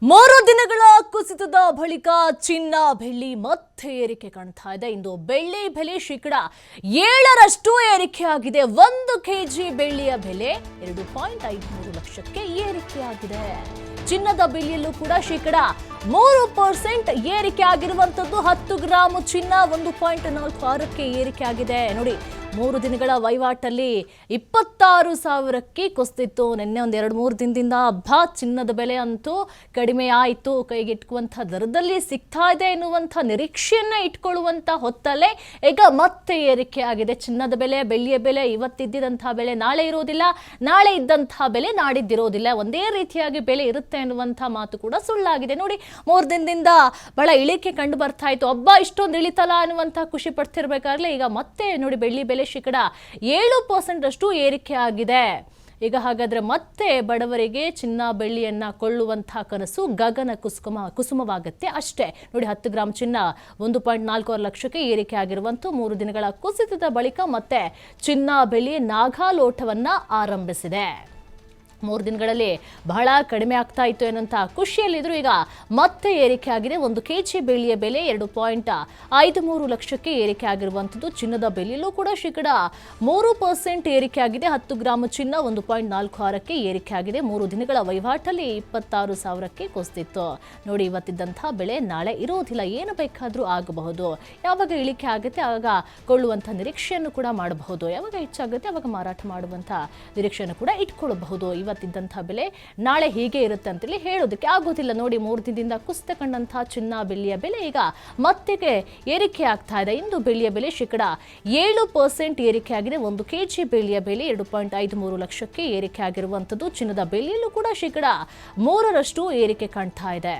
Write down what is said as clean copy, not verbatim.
ಮೂರು ದಿನಗಳ ಕುಸಿತದ ಬಳಿಕ ಚಿನ್ನ ಬೆಳ್ಳಿ ಮತ್ತೆ ಏರಿಕೆ ಕಾಣ್ತಾ ಇದೆ. ಇಂದು ಬೆಳ್ಳಿ ಬೆಲೆ ಶೇಕಡ 7ರಷ್ಟು ಏರಿಕೆಯಾಗಿದೆ. 1 ಕೆಜಿ ಬೆಳ್ಳಿಯ ಬೆಲೆ 2.53 ಲಕ್ಷಕ್ಕೆ ಏರಿಕೆಯಾಗಿದೆ. ಚಿನ್ನದ ಬೆಲೆಯಲ್ಲೂ ಕೂಡ ಶೇಕಡ 3% ಏರಿಕೆ ಆಗಿರುವಂತದ್ದು. 10 ಗ್ರಾಂ ಚಿನ್ನ 1.46ಕ್ಕೆ ಏರಿಕೆಯಾಗಿದೆ. ನೋಡಿ, 3 ದಿನಗಳ ವಹಿವಾಟಲ್ಲಿ 26,000ಕ್ಕೆ ಕುಸಿದಿತ್ತು. ನಿನ್ನೆ ಒಂದು 2-3 ದಿನದಿಂದ ಚಿನ್ನದ ಬೆಲೆ ಅಂತೂ ಕಡಿಮೆ ಆಯಿತು, ಕೈಗೆಟುಕುವಂಥ ದರದಲ್ಲಿ ಸಿಗ್ತಾ ಇದೆ ಎನ್ನುವಂಥ ನಿರೀಕ್ಷೆಯನ್ನ ಇಟ್ಕೊಳ್ಳುವಂಥ ಹೊತ್ತಲ್ಲೇ ಈಗ ಮತ್ತೆ ಏರಿಕೆ ಆಗಿದೆ. ಚಿನ್ನದ ಬೆಲೆ, ಬೆಳ್ಳಿಯ ಬೆಲೆ, ಇವತ್ತಿದ್ದಂತಹ ಬೆಲೆ ನಾಳೆ ಇರೋದಿಲ್ಲ, ನಾಳೆ ಇದ್ದಂತಹ ಬೆಲೆ ನಾಡಿದ್ದಿರೋದಿಲ್ಲ. ಒಂದೇ ರೀತಿಯಾಗಿ ಬೆಲೆ ಇರುತ್ತೆ ಎನ್ನುವಂಥ ಮಾತು ಕೂಡ ಸುಳ್ಳಾಗಿದೆ. ನೋಡಿ, 3 ದಿನದಿಂದ ಬಹಳ ಇಳಿಕೆ ಕಂಡು ಬರ್ತಾ ಇತ್ತು. ಇಷ್ಟೊಂದು ಇಳಿತಲ್ಲ ಅನ್ನುವಂಥ ಖುಷಿ ಪಡ್ತಿರ್ಬೇಕಾದ್ರೆ ಈಗ ಮತ್ತೆ ನೋಡಿ, ಬೆಳ್ಳಿ ಬೆಲೆ ಶೇಕಡ 7% ಏರಿಕೆ ಆಗಿದೆ. ಈಗ ಹಾಗಾದ್ರೆ ಮತ್ತೆ ಬಡವರಿಗೆ ಚಿನ್ನ ಬೆಳ್ಳಿಯನ್ನ ಕೊಳ್ಳುವಂತಹ ಕನಸು ಗಗನ ಕುಸುಮವಾಗುತ್ತೆ ಅಷ್ಟೇ. ನೋಡಿ, 10 ಗ್ರಾಂ ಚಿನ್ನ 1.46 ಲಕ್ಷಕ್ಕೆ ಏರಿಕೆ ಆಗಿರುವಂತೂ 3 ದಿನಗಳ ಕುಸಿತದ ಬಳಿಕ ಮತ್ತೆ ಚಿನ್ನ ಬೆಳ್ಳಿ ನಾಗಾಲೋಟವನ್ನ ಆರಂಭಿಸಿದೆ. 3 ದಿನಗಳಲ್ಲಿ ಬಹಳ ಕಡಿಮೆ ಆಗ್ತಾ ಇತ್ತು ಎನ್ನುವಂಥ ಖುಷಿಯಲ್ಲಿದ್ರು. ಈಗ ಮತ್ತೆ ಏರಿಕೆ ಆಗಿದೆ. 1 ಕೆಜಿ ಬೆಳ್ಳಿಯ ಬೆಲೆ 2.53 ಲಕ್ಷಕ್ಕೆ ಏರಿಕೆ ಆಗಿರುವಂಥದ್ದು. ಚಿನ್ನದ ಬೆಲೆಯಲ್ಲೂ ಕೂಡ ಶೇಕಡ 3% ಏರಿಕೆ ಆಗಿದೆ. 10 ಗ್ರಾಂ ಚಿನ್ನ 1.46ಕ್ಕೆ ಏರಿಕೆ ಆಗಿದೆ. 3 ದಿನಗಳ ವಹಿವಾಟಲ್ಲಿ 26,000ಕ್ಕೆ ಕುಸಿದಿತ್ತು. ನೋಡಿ, ಇವತ್ತಿದ್ದಂತಹ ಬೆಲೆ ನಾಳೆ ಇರೋದಿಲ್ಲ, ಏನು ಬೇಕಾದರೂ ಆಗಬಹುದು. ಯಾವಾಗ ಇಳಿಕೆ ಆಗುತ್ತೆ ಆಗ ಕೊಳ್ಳುವಂಥ ನಿರೀಕ್ಷೆಯನ್ನು ಕೂಡ ಮಾಡಬಹುದು, ಯಾವಾಗ ಹೆಚ್ಚಾಗುತ್ತೆ ಆವಾಗ ಮಾರಾಟ ಮಾಡುವಂಥ ನಿರೀಕ್ಷೆಯನ್ನು ಕೂಡ ಇಟ್ಕೊಳ್ಳಬಹುದು. ಇವತ್ತಿದ್ದಂತಹ ಬೆಲೆ ನಾಳೆ ಹೀಗೆ ಇರುತ್ತೆ ಅಂತೇಳಿ ಹೇಳೋದಕ್ಕೆ ಆಗೋದಿಲ್ಲ. ನೋಡಿ, 3 ದಿನದಿಂದ ಕುಸಿತ ಕಂಡಂತಹ ಚಿನ್ನ ಬೆಳ್ಳಿಯ ಬೆಲೆ ಈಗ ಮತ್ತೆ ಏರಿಕೆ ಆಗ್ತಾ ಇದೆ. ಇಂದು ಬೆಳ್ಳಿಯ ಬೆಲೆ ಶೇಕಡ 7% ಏರಿಕೆ ಆಗಿದೆ. 1 ಕೆಜಿ ಬೆಳ್ಳಿಯ ಬೆಲೆ 2.53 ಲಕ್ಷಕ್ಕೆ ಏರಿಕೆ ಆಗಿರುವಂಥದ್ದು. ಚಿನ್ನದ ಬೆಲೆಯಲ್ಲೂ ಕೂಡ ಶೇಕಡ 3ರಷ್ಟು ಏರಿಕೆ ಕಾಣ್ತಾ ಇದೆ.